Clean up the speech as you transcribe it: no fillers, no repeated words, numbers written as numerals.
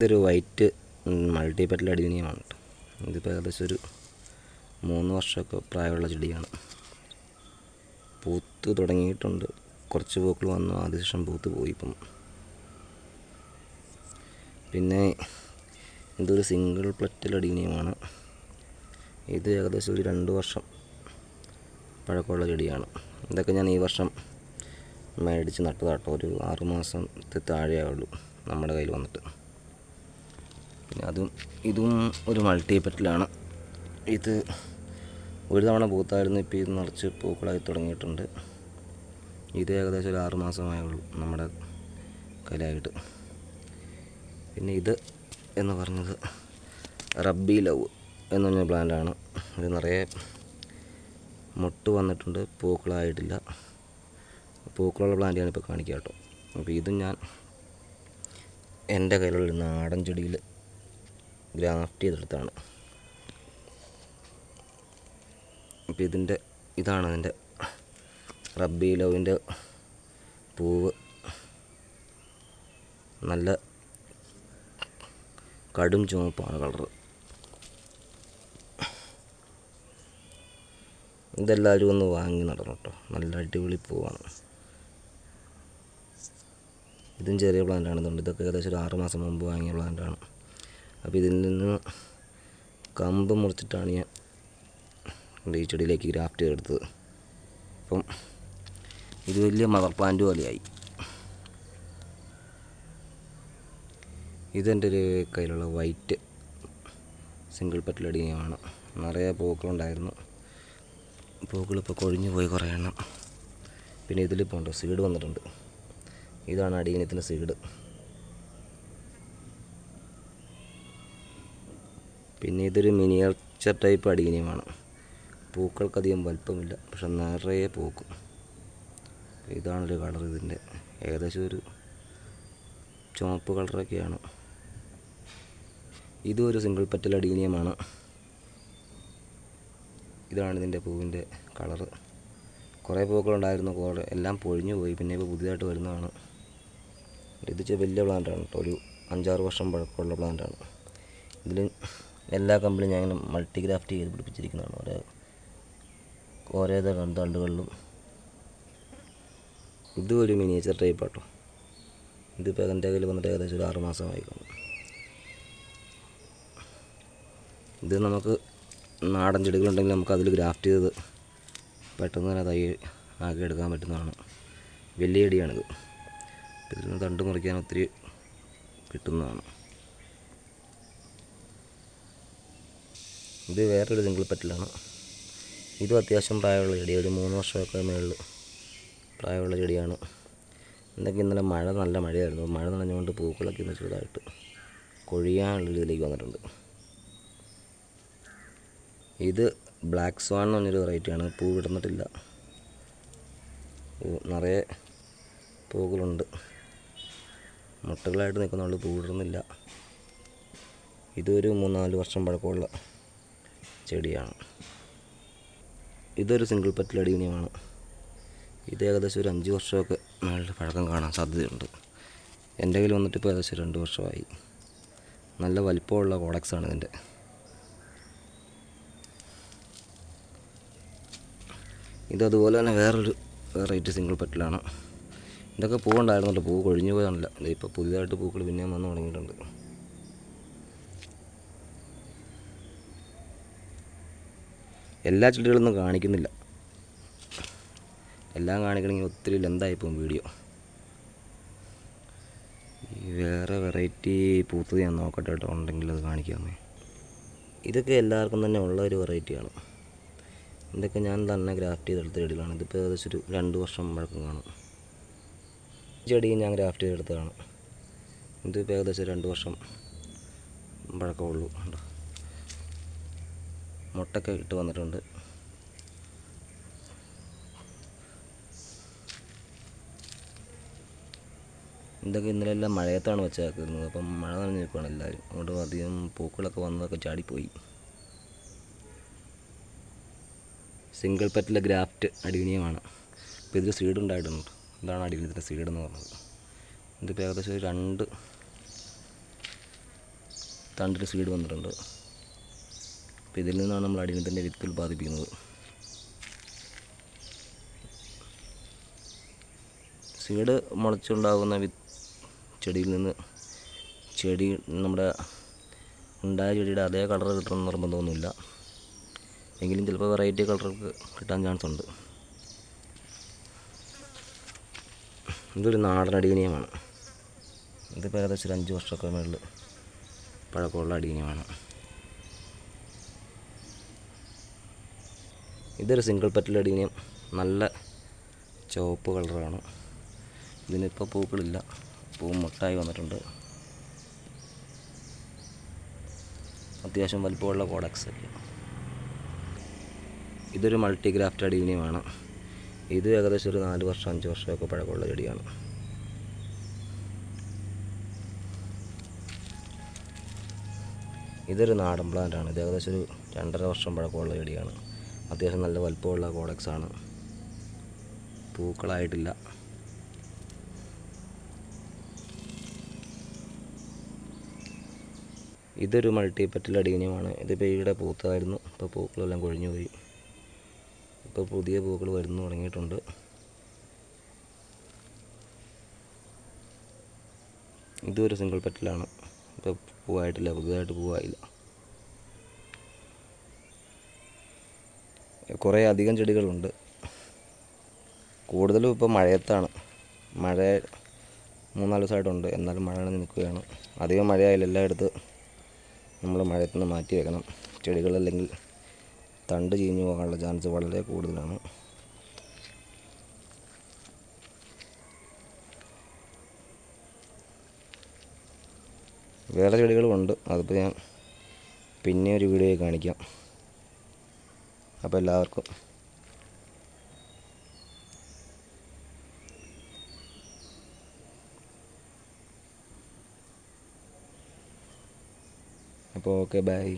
ഇതൊരു white multipetal അഡീനിയമാണ് കേട്ടോ. ഇതിപ്പോൾ ഏകദേശം ഒരു 3 വർഷമൊക്കെ പ്രായമുള്ള ചെടിയാണ്. പൂത്ത് തുടങ്ങിയിട്ടുണ്ട്. കുറച്ച് പൂക്കൾ വന്നു, അതിനുശേഷം പൂത്ത് പോയി. ഇപ്പം പിന്നെ ഇതൊരു സിംഗിൾ പെറ്റൽ അഡീനിയമാണ്. ഇത് ഏകദേശം ഒരു 2 വർഷം പഴക്കമുള്ള ചെടിയാണ്. ഇതൊക്കെ ഞാൻ ഈ വർഷം മേടിച്ച് നട്ടതാട്ടോ. ഒരു 6 മാസത്തെ താഴെയാവുള്ളൂ നമ്മുടെ കയ്യിൽ വന്നിട്ട്. പിന്നെ ഇതും ഒരു മൾട്ടിപെറ്റലാണ്. ഇത് ഒരു തവണ പൂത്തായിരുന്നു. ഇപ്പോൾ ഇത് നിറച്ച് പൂക്കളായി തുടങ്ങിയിട്ടുണ്ട്. ഇത് ഏകദേശം ഒരു 6 മാസമായുള്ളൂ നമ്മുടെ കയ്യിലായിട്ട്. പിന്നെ ഇത് എന്ന് പറഞ്ഞത് റബ്ബി ലവ് എന്ന് പറഞ്ഞ പ്ലാന്റാണ്. ഇത് നിറയെ മുട്ട് വന്നിട്ടുണ്ട്, പൂക്കളായിട്ടില്ല. പൂക്കളുള്ള പ്ലാന്റ് ഞാനിപ്പോൾ കാണിക്കാം കേട്ടോ. അപ്പോൾ ഇതും ഞാൻ എൻ്റെ കയ്യിലുള്ള നാടൻ ചെടിയിൽ ഗ്രാഫ്റ്റ് ചെയ്തെടുത്താണ്. അപ്പോൾ ഇതാണ് അതിൻ്റെ റബ്ബി ലവിൻ്റെ പൂവ്. നല്ല കടും ചുവപ്പാണ് കളറ്. ഇതെല്ലാവരും ഒന്ന് വാങ്ങി നടണം കേട്ടോ. നല്ല അടിപൊളി പൂവാണ്. ഇതും ചെറിയ പ്ലാന്റാണ്. ഇതുകൊണ്ട് ഇതൊക്കെ ഏകദേശം ഒരു 6 മാസം മുമ്പ് വാങ്ങിയ പ്ലാന്റാണ്. അപ്പോൾ ഇതിൽ നിന്ന് കമ്പ് മുറിച്ചിട്ടാണ് ഞാൻ ഈ ചെടിയിലേക്ക് ഗ്രാഫ്റ്റ് ചെയ്തെടുത്തത്. അപ്പം ഇത് വലിയ മദർ പ്ലാന്റ് പോലെയായി. ഇതെൻ്റെ ഒരു കയ്യിലുള്ള വൈറ്റ് സിംഗിൾ പെറ്റൽ അഡീനിയമാണ്. നിറയെ പൂക്കളുണ്ടായിരുന്നു. പൂക്കളിപ്പോൾ കൊഴിഞ്ഞു പോയി കുറേ എണ്ണം. പിന്നെ ഇതിലിപ്പോൾ ഉണ്ട്, സീഡ് വന്നിട്ടുണ്ട്. ഇതാണ് അഡീനിയത്തിൻ്റെ സീഡ്. പിന്നെ ഇതൊരു മിനിയേച്ചർ ടൈപ്പ് അഡീനിയമാണ്. പൂക്കൾക്കധികം വലിപ്പമില്ല, പക്ഷെ നിറയെ പൂക്കും. ഇതാണൊരു കളർ. ഇതിൻ്റെ ഏകദേശം ഒരു ചുവപ്പ് കളറൊക്കെയാണ്. ഇതും ഒരു സിംഗിൾ പെറ്റൽ അഡീനിയമാണ്. ഇതാണ് ഇതിൻ്റെ പൂവിൻ്റെ കളറ്. കുറേ പൂക്കളുണ്ടായിരുന്നു, എല്ലാം പൊഴിഞ്ഞു പോയി. പിന്നെ ഇപ്പോൾ പുതിയതായിട്ട് വരുന്നതാണ്. ഇത് വലിയ പ്ലാന്റാണ് കേട്ടോ. ഒരു 5-6 വർഷം പഴക്കമുള്ള പ്ലാന്റാണ്. ഇതിൽ എല്ലാ കമ്പിലും ഞാൻ ഇങ്ങനെ മൾട്ടി ഗ്രാഫ്റ്റ് ചെയ്ത് പിടിപ്പിച്ചിരിക്കുന്നതാണ്. ഓരോ തണ്ടുകളിലും. ഇതും ഒരു മിനിയേച്ചർ ടൈപ്പ് കേട്ടോ. ഇതിപ്പോൾ എൻ്റെ കയ്യിൽ വന്നിട്ട് ഏകദേശം ഒരു 6 മാസമായി കാണും. ഇത് നമുക്ക് നാടൻ ചെടികളുണ്ടെങ്കിൽ നമുക്ക് അതിൽ ഗ്രാഫ്റ്റ് ചെയ്ത് പെട്ടെന്ന് തന്നെ തൈ ആക്കി എടുക്കാൻ പറ്റുന്നതാണ്. വലിയ ചെടിയാണിത്. ഇതിൽ നിന്ന് തണ്ട് മുറിക്കാൻ ഒത്തിരി കിട്ടുന്നതാണ്. ഇത് വേറൊരു സിംഗിൾ പെറ്റലാണ്. ഇതും അത്യാവശ്യം പ്രായമുള്ള ചെടിയാണ്. ഒരു 3 വർഷമൊക്കെ മേളിൽ പ്രായമുള്ള ചെടിയാണ്. എന്തൊക്കെ ഇന്നലെ നല്ല മഴയായിരുന്നു. മഴ നനഞ്ഞുകൊണ്ട് പൂക്കളൊക്കെ ഇന്ന് ചെറുതായിട്ട് കൊഴിയാനുള്ള ഇതിലേക്ക് വന്നിട്ടുണ്ട്. ഇത് ബ്ലാക്ക് സ്വാൻ എന്ന് പറഞ്ഞൊരു വെറൈറ്റിയാണ്. പൂ വിടന്നിട്ടില്ല, നിറയെ പൂക്കളുണ്ട്. മുട്ടകളായിട്ട് നിൽക്കുന്നുള്ളൂ, പൂ വിടുന്നില്ല. ഇതൊരു 3-4 വർഷം പഴക്കമുള്ള ചെടിയാണ്. ഇതൊരു സിംഗിൾ പെറ്റൽ അഡീനിയമാണ്. ഇത് ഏകദേശം ഒരു 5 വർഷമൊക്കെ മേളിൽ പഴക്കം കാണാൻ സാധ്യതയുണ്ട്. എൻ്റെ കയ്യിൽ വന്നിട്ട് ഇപ്പോൾ ഏകദേശം 2 വർഷമായി. നല്ല വലിപ്പമുള്ള കോഡക്സാണ് ഇതിൻ്റെ. ഇതതുപോലെ തന്നെ വേറൊരു വെറൈറ്റി സിംഗിൾ പെറ്റലാണ്. ഇതൊക്കെ പൂവുണ്ടായിരുന്നല്ലോ, പൂ കൊഴിഞ്ഞു പോയതാണല്ല. ഇപ്പോൾ പുതിയതായിട്ട് പൂക്കൾ പിന്നെയും വന്നു തുടങ്ങിയിട്ടുണ്ട്. എല്ലാ ചെടികളൊന്നും കാണിക്കുന്നില്ല. എല്ലാം കാണിക്കണമെങ്കിൽ ഒത്തിരി ലെന്തായിപ്പോവും വീഡിയോ. വേറെ വെറൈറ്റി പൂത്തത് ഞാൻ നോക്കട്ടെ കേട്ടോ, ഉണ്ടെങ്കിൽ അത് കാണിക്കാമേ. ഇതൊക്കെ എല്ലാവർക്കും തന്നെ ഉള്ള ഒരു വെറൈറ്റിയാണ്. ഇതൊക്കെ ഞാൻ തന്നെ ഗ്രാഫ്റ്റ് ചെയ്തെടുത്ത ചെടികളാണ്. ഇതിപ്പോൾ ഏകദേശം ഒരു 2 വർഷം പഴക്കം കാണും. ചെടി ഞാൻ ഗ്രാഫ്റ്റ് ചെയ്തെടുത്തതാണ്. ഇതിപ്പോൾ ഏകദേശം 2 വർഷം പഴക്കമുള്ളൂ. മുട്ടൊക്കെ ഇട്ട് വന്നിട്ടുണ്ട്. ഇതൊക്കെ ഇന്നലെ എല്ലാം മഴയത്താണ് വെച്ചേക്കുന്നത്. അപ്പം മഴ നനഞ്ഞ് നിൽക്കുകയാണ് എല്ലാവരും. അതുകൊണ്ട് അധികം പൂക്കളൊക്കെ വന്നതൊക്കെ ചാടിപ്പോയി. സിംഗിൾ പെറ്റൽ ഗ്രാഫ്റ്റ് അഡീനിയമാണ്. ഇപ്പോൾ ഇതിൽ സീഡ് ഉണ്ടായിട്ടുണ്ട്. ഇതാണ് അഡീനിയത്തിൻ്റെ സീഡ് എന്ന് പറഞ്ഞത്. ഇതിപ്പോൾ ഏകദേശം തണ്ടിൽ സീഡ് വന്നിട്ടുണ്ട്. അപ്പോൾ ഇതിൽ നിന്നാണ് നമ്മൾ അടിയനത്തിൻ്റെ വിത്ത് ഉൽപ്പാദിപ്പിക്കുന്നത്. സീഡ് മുളച്ചുണ്ടാകുന്ന ചെടിയിൽ നിന്ന് ചെടി നമ്മുടെ ഉണ്ടായ ചെടിയുടെ അതേ കളർ കിട്ടണം നിർബന്ധമൊന്നുമില്ല. എങ്കിലും ചിലപ്പോൾ വെറൈറ്റി കളർക്ക് കിട്ടാൻ ചാൻസ് ഉണ്ട്. ഇതൊരു നാടൻ അടിയനിയമാണ്. ഇതിപ്പോൾ ഏകദേശം ഒരു 5 വർഷമൊക്കെ മുകളിൽ പഴക്കമുള്ള അടിയനിയമാണ്. ഇതൊരു സിംഗിൾ പെറ്റൽ അടിയനിയം. നല്ല ചുവപ്പ് കളറാണ്. ഇതിനിപ്പോൾ പൂക്കളില്ല, പൂ മുട്ടായി വന്നിട്ടുണ്ട്. അത്യാവശ്യം വലിപ്പമുള്ള കോഡക്സ്. ഇതൊരു മൾട്ടിഗ്രാഫ്റ്റ് അടിയനിയമാണ്. ഇത് ഏകദേശം ഒരു 4 വർഷം 5 വർഷമൊക്കെ പഴക്കമുള്ള ചെടിയാണ്. ഇതൊരു നാടൻ പ്ലാന്റാണ്. ഇത് ഏകദേശം ഒരു 2.5 വർഷം പഴക്കമുള്ള ചെടിയാണ്. അത്യാവശ്യം നല്ല വലിപ്പമുള്ള കോഡക്സാണ്. പൂക്കളായിട്ടില്ല. ഇതൊരു മൾട്ടി പെറ്റൽ അടിയനിയമാണ്. ഇതിപ്പോൾ ഈയിടെ പൂത്തായിരുന്നു. ഇപ്പോൾ പൂക്കളെല്ലാം കൊഴിഞ്ഞു പോയി. ഇപ്പോൾ പുതിയ പൂക്കൾ വരുന്നു തുടങ്ങിയിട്ടുണ്ട്. ഇതൊരു സിംഗിൾ പെറ്റലാണ്. ഇപ്പോൾ പൂവായിട്ടില്ല, പുതുതായിട്ട് പൂവായില്ല. കുറേ അധികം ചെടികളുണ്ട്. കൂടുതലും ഇപ്പോൾ മഴയത്താണ്. മഴ 3-4 ദിവസമായിട്ടുണ്ട്. എന്നാലും മഴ നിൽക്കുകയാണ്. അധികം മഴയായാലും എല്ലായിടത്ത് നമ്മൾ മഴയത്ത് നിന്ന് മാറ്റി വെക്കണം. ചെടികളല്ലെങ്കിൽ തണ്ട് ചീഞ്ഞു പോകാനുള്ള ചാൻസ് വളരെ കൂടുതലാണ്. വേറെ ചെടികളുമുണ്ട്. അതിപ്പോൾ ഞാൻ പിന്നെ ഒരു വീഡിയോയിൽ കാണിക്കാം. അപ്പോൾ എല്ലാവർക്കും അപ്പോൾ ഓക്കെ, ബൈ.